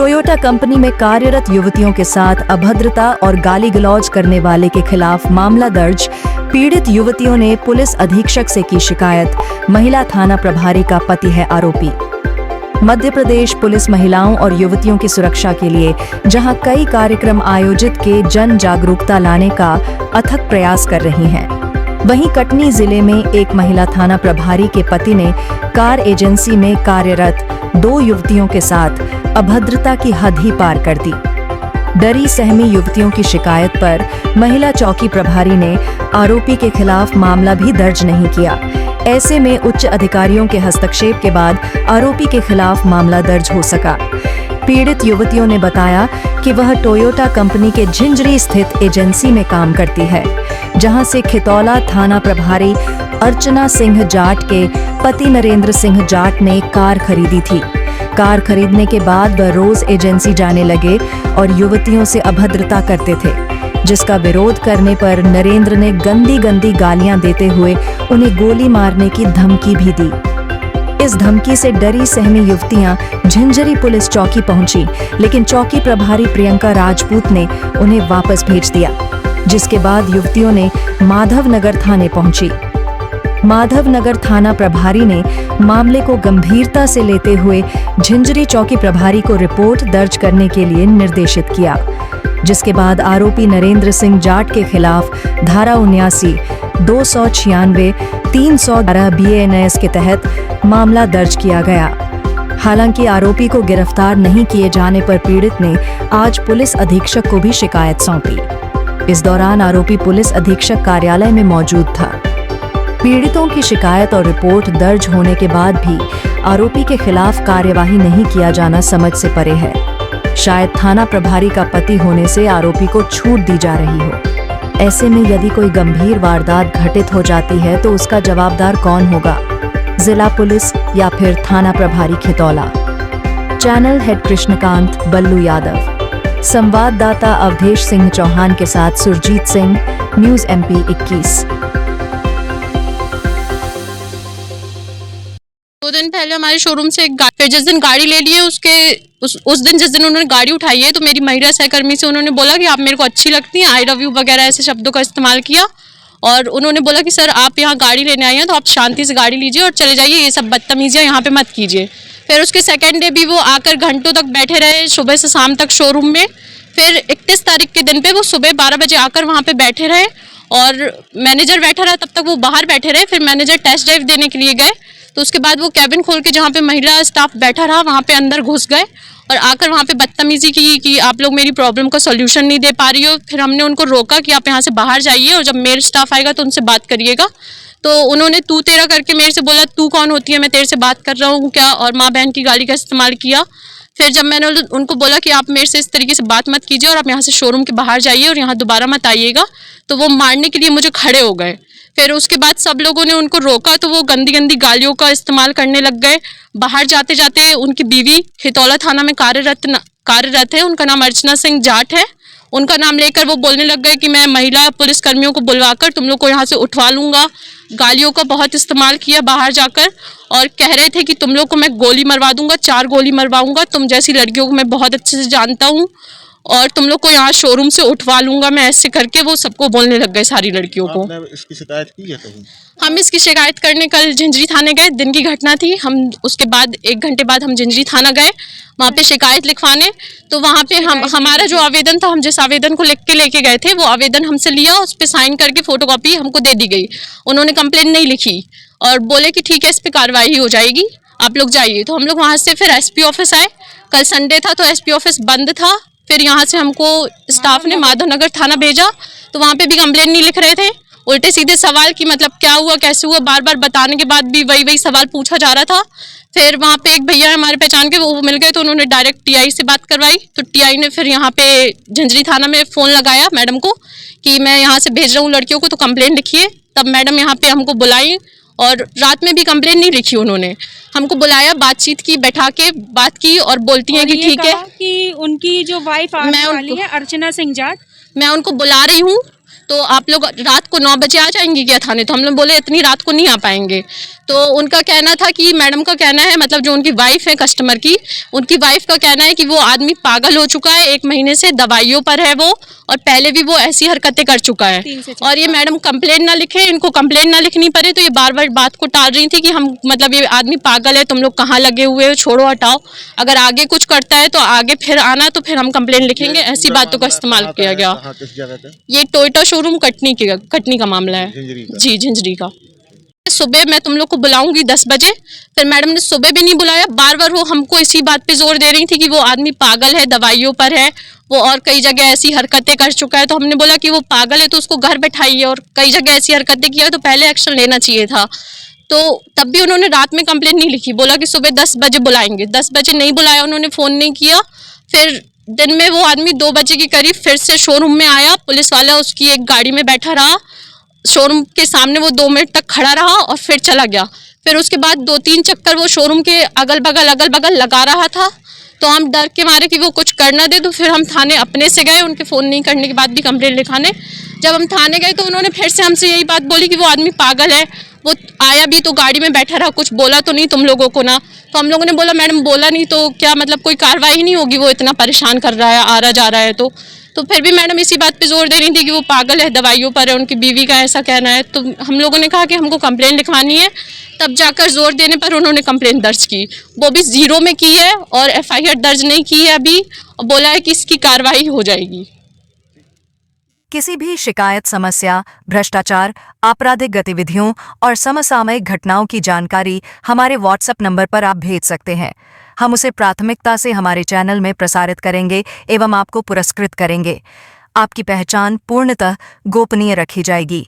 Toyota company में कार्यरत युवतियों के साथ अभद्रता और गाली गलौज करने वाले के खिलाफ मामला दर्ज। पीड़ित युवतियों ने पुलिस अधीक्षक से की शिकायत। महिला थाना प्रभारी का पति है आरोपी। मध्य प्रदेश पुलिस महिलाओं और युवतियों की सुरक्षा के लिए जहां कई कार्यक्रम आयोजित के जन जागरूकता लाने का अथक प्रयास कर रही हैं, वहीं कटनी जिले में एक महिला थाना प्रभारी के पति ने कार एजेंसी में कार्यरत 2 युवतियों के साथ अभद्रता की हद ही पार कर दी। डरी सहमी युवतियों की शिकायत पर महिला चौकी प्रभारी ने आरोपी के खिलाफ मामला भी दर्ज नहीं किया। ऐसे में उच्च अधिकारियों के हस्तक्षेप के बाद आरोपी के खिलाफ मामला दर्ज हो सका। पीड़ित युवतियों ने बताया कि वह टोयोटा कंपनी के झिंझरी स्थित एजेंसी में काम करती है, जहां से खितौला थाना प्रभारी अर्चना सिंह जाट के पति नरेंद्र सिंह जाट ने कार खरीदी थी। कार खरीदने के बाद वह रोज एजेंसी जाने लगे और युवतियों से अभद्रता करते थे, जिसका विरोध करने पर नरेंद्र ने गंदी गालियां देते हुए उन्हें गोली मारने की धमकी भी दी। इस धमकी से डरी सहमी युवतियां झिंझरी पुलिस चौकी पहुंची, लेकिन चौकी प्रभारी प्रियंका राजपूत ने उन्हें वापस भेज दिया, जिसके बाद युवतियों ने माधवनगर थाने पहुंची। माधवनगर थाना प्रभारी ने मामले को गंभीरता से लेते हुए झिंझरी चौकी प्रभारी को रिपोर्ट दर्ज करने के लिए निर्देशित किया, जिसके बाद आरोपी नरेंद्र सिंह जाट के खिलाफ धारा 79, 296, 312 BNS के तहत मामला दर्ज किया गया। हालांकि आरोपी को गिरफ्तार नहीं किए जाने पर पीड़ित ने आज पुलिस अधीक्षक को भी शिकायत सौंपी। इस दौरान आरोपी पुलिस अधीक्षक कार्यालय में मौजूद था। पीड़ितों की शिकायत और रिपोर्ट दर्ज होने के बाद भी आरोपी के खिलाफ कार्यवाही नहीं किया जाना समझ से परे है। शायद थाना प्रभारी का पति होने से आरोपी को छूट दी जा रही हो। ऐसे में यदि कोई गंभीर वारदात घटित हो जाती है तो उसका जवाबदार कौन होगा? जिला पुलिस या फिर थाना प्रभारी खितौला? चैनल हेड कृष्णकांत बल्लू यादव, संवाददाता अवधेश सिंह चौहान के साथ सुरजीत सिंह, न्यूज़ MP 21। 2 दिन पहले हमारे शोरूम से फिर जिस दिन गाड़ी ले लिए उस दिन जिस दिन उन्होंने गाड़ी उठाई है, तो मेरी महिला सहकर्मी से उन्होंने बोला कि आप मेरे को अच्छी लगती हैं, आई लव यू वगैरह ऐसे शब्दों का इस्तेमाल किया। और उन्होंने बोला कि सर आप यहाँ गाड़ी लेने आई हैं तो आप शांति से गाड़ी लीजिए और चले जाइए, ये सब बदतमीजियाँ यहाँ पे मत कीजिए। फिर उसके सेकेंड डे भी वो आकर घंटों तक बैठे रहे, सुबह से शाम तक शोरूम में। फिर 31 तारीख के दिन पे वो सुबह 12 बजे आकर वहाँ पे बैठे रहे और मैनेजर बैठा रहा, तब तक वो बाहर बैठे रहे। फिर मैनेजर टेस्ट ड्राइव देने के लिए गए, तो उसके बाद वो कैबिन खोल के जहाँ पे महिला स्टाफ बैठा रहा वहाँ पे अंदर घुस गए और आकर वहाँ पे बदतमीजी की कि आप लोग मेरी प्रॉब्लम का सॉल्यूशन नहीं दे पा रही हो। फिर हमने उनको रोका कि आप यहाँ से बाहर जाइए और जब मेल स्टाफ आएगा तो उनसे बात करिएगा। तो उन्होंने तू तेरा करके मेरे से बोला, तू कौन होती है, मैं तेरे से बात कर रहा हूँ क्या, और माँ बहन की गाली का इस्तेमाल किया। फिर जब मैंने उनको बोला कि आप मेरे से इस तरीके से बात मत कीजिए और आप यहाँ से शोरूम के बाहर जाइए और यहाँ दोबारा मत आइएगा, तो वो मारने के लिए मुझे खड़े हो गए। फिर उसके बाद सब लोगों ने उनको रोका तो वो गंदी गालियों का इस्तेमाल करने लग गए। बाहर जाते जाते उनकी बीवी खितौला थाना में कार्यरत है, उनका नाम अर्चना सिंह जाट है। उनका नाम लेकर वो बोलने लग गए कि मैं महिला पुलिस कर्मियों को बुलवाकर तुम लोग को यहाँ से उठवा लूँगा। गालियों का बहुत इस्तेमाल किया बाहर जाकर और कह रहे थे कि तुम लोग को मैं गोली मरवा दूंगा, 4 गोली मरवाऊंगा, तुम जैसी लड़कियों को मैं बहुत अच्छे से जानता हूँ और तुम लोग को यहाँ शोरूम से उठवा लूंगा मैं, ऐसे करके वो सबको बोलने लग गए, सारी लड़कियों को। आपने इसकी शिकायत की है कहीं? हम इसकी शिकायत करने कल झिंझरी थाने गए, दिन की घटना थी। हम उसके बाद 1 घंटे बाद हम झिंझरी थाना गए वहाँ पे शिकायत लिखवाने। तो वहाँ पे हमारा जो आवेदन था, हम जिस आवेदन को लिख के लेके गए थे वो आवेदन हमसे लिया, उस पर साइन करके फोटोकॉपी हमको दे दी गई। उन्होंने कंप्लेन नहीं लिखी और बोले कि ठीक है इस पर कार्रवाई हो जाएगी, आप लोग जाइए। तो हम लोग वहाँ से फिर SP ऑफिस आए। कल संडे था तो SP ऑफिस बंद था। फिर यहाँ से हमको स्टाफ ने माधवनगर थाना भेजा, तो वहाँ पे भी कंप्लेन नहीं लिख रहे थे, उल्टे सीधे सवाल कि मतलब क्या हुआ कैसे हुआ, बार बार बताने के बाद भी वही सवाल पूछा जा रहा था। फिर वहाँ पे एक भैया हमारे पहचान के वो मिल गए, तो उन्होंने डायरेक्ट TI से बात करवाई। तो TI ने फिर यहाँ पे झिंझरी थाना में फ़ोन लगाया मैडम को कि मैं यहाँ से भेज रहा हूँ लड़कियों को, तो कंप्लेन लिखिए। तब मैडम यहाँ पे हमको बुलाई और रात में भी कंप्लेन नहीं लिखी, उन्होंने हमको बुलाया, बातचीत की, बैठा के बात की और बोलती हैं कि ठीक है कि उनकी जो वाइफ आने वाली है अर्चना सिंह जाट, मैं उनको बुला रही हूँ। तो आप लोग रात को 9 बजे आ जाएंगी क्या थाने? तो हम लोग बोले इतनी रात को नहीं आ पाएंगे। तो उनका कहना था कि मैडम का कहना है, मतलब जो उनकी वाइफ है कस्टमर की, उनकी वाइफ का कहना है कि वो आदमी पागल हो चुका है, 1 महीने से दवाइयों पर है वो, और पहले भी वो ऐसी हरकतें कर चुका है। और ये मैडम कंप्लेन ना लिखे, इनको कंप्लेन ना लिखनी पड़े, तो ये बार बार बात को टाल रही थी कि हम मतलब ये आदमी पागल है, तुम लोग कहाँ लगे हुए हो, छोड़ो हटाओ, अगर आगे कुछ करता है तो आगे फिर आना, तो फिर हम कंप्लेन लिखेंगे। ऐसी बातों का इस्तेमाल किया गया। कहाँ, किस जगह पे? ये टोयोटा शोरूम कटनी का मामला है। झिंझरी का? जी, झिंझरी का। सुबह मैं तुम लोग को बुलाऊंगी 10 बजे, फिर मैडम ने सुबह भी नहीं बुलाया, बार बार वो हमको इसी बात पे जोर दे रही थी कि वो आदमी पागल है, दवाइयों पर है वो, और कई जगह ऐसी हरकतें कर चुका है। तो हमने बोला कि वो पागल है तो उसको घर बैठाइए, और कई जगह ऐसी हरकतें किया है तो पहले एक्शन लेना चाहिए था। तो तब भी उन्होंने रात में कंप्लेंट नहीं लिखी, बोला कि सुबह 10 बजे बुलाएंगे। 10 बजे नहीं बुलाया उन्होंने, फ़ोन नहीं किया। फिर दिन में वो आदमी 2 बजे के करीब फिर से शोरूम में आया, पुलिस वाला उसकी एक गाड़ी में बैठा रहा, शोरूम के सामने वो 2 मिनट तक खड़ा रहा और फिर चला गया। फिर उसके बाद 2-3 चक्कर वो शोरूम के अगल बगल लगा रहा था। तो हम डर के मारे कि वो कुछ कर ना दे, तो फिर हम थाने अपने से गए, उनके फ़ोन नहीं करने के बाद भी कंप्लेंट लिखाने। जब हम थाने गए तो उन्होंने फिर से हमसे यही बात बोली कि वो आदमी पागल है, वो आया भी तो गाड़ी में बैठा रहा, कुछ बोला तो नहीं तुम लोगों को ना। तो हम लोगों ने बोला मैडम बोला नहीं तो क्या मतलब कोई कार्रवाई नहीं होगी, वो इतना परेशान कर रहा है, आ रहा जा रहा है। तो फिर भी मैडम इसी बात पे जोर दे रही थी कि वो पागल है, दवाइयों पर है, उनकी बीवी का ऐसा कहना है। तो हम लोगों ने कहा कि हमको कंप्लेंट लिखवानी है, तब जाकर जोर देने पर उन्होंने कंप्लेंट दर्ज की, वो भी 0 में की है, और FIR दर्ज नहीं की है अभी, और बोला है कि इसकी कार्रवाई हो जाएगी। किसी भी शिकायत, समस्या, भ्रष्टाचार, आपराधिक गतिविधियों और समसामयिक घटनाओं की जानकारी हमारे व्हाट्सएप नंबर पर आप भेज सकते हैं। हम उसे प्राथमिकता से हमारे चैनल में प्रसारित करेंगे एवं आपको पुरस्कृत करेंगे। आपकी पहचान पूर्णतः गोपनीय रखी जाएगी।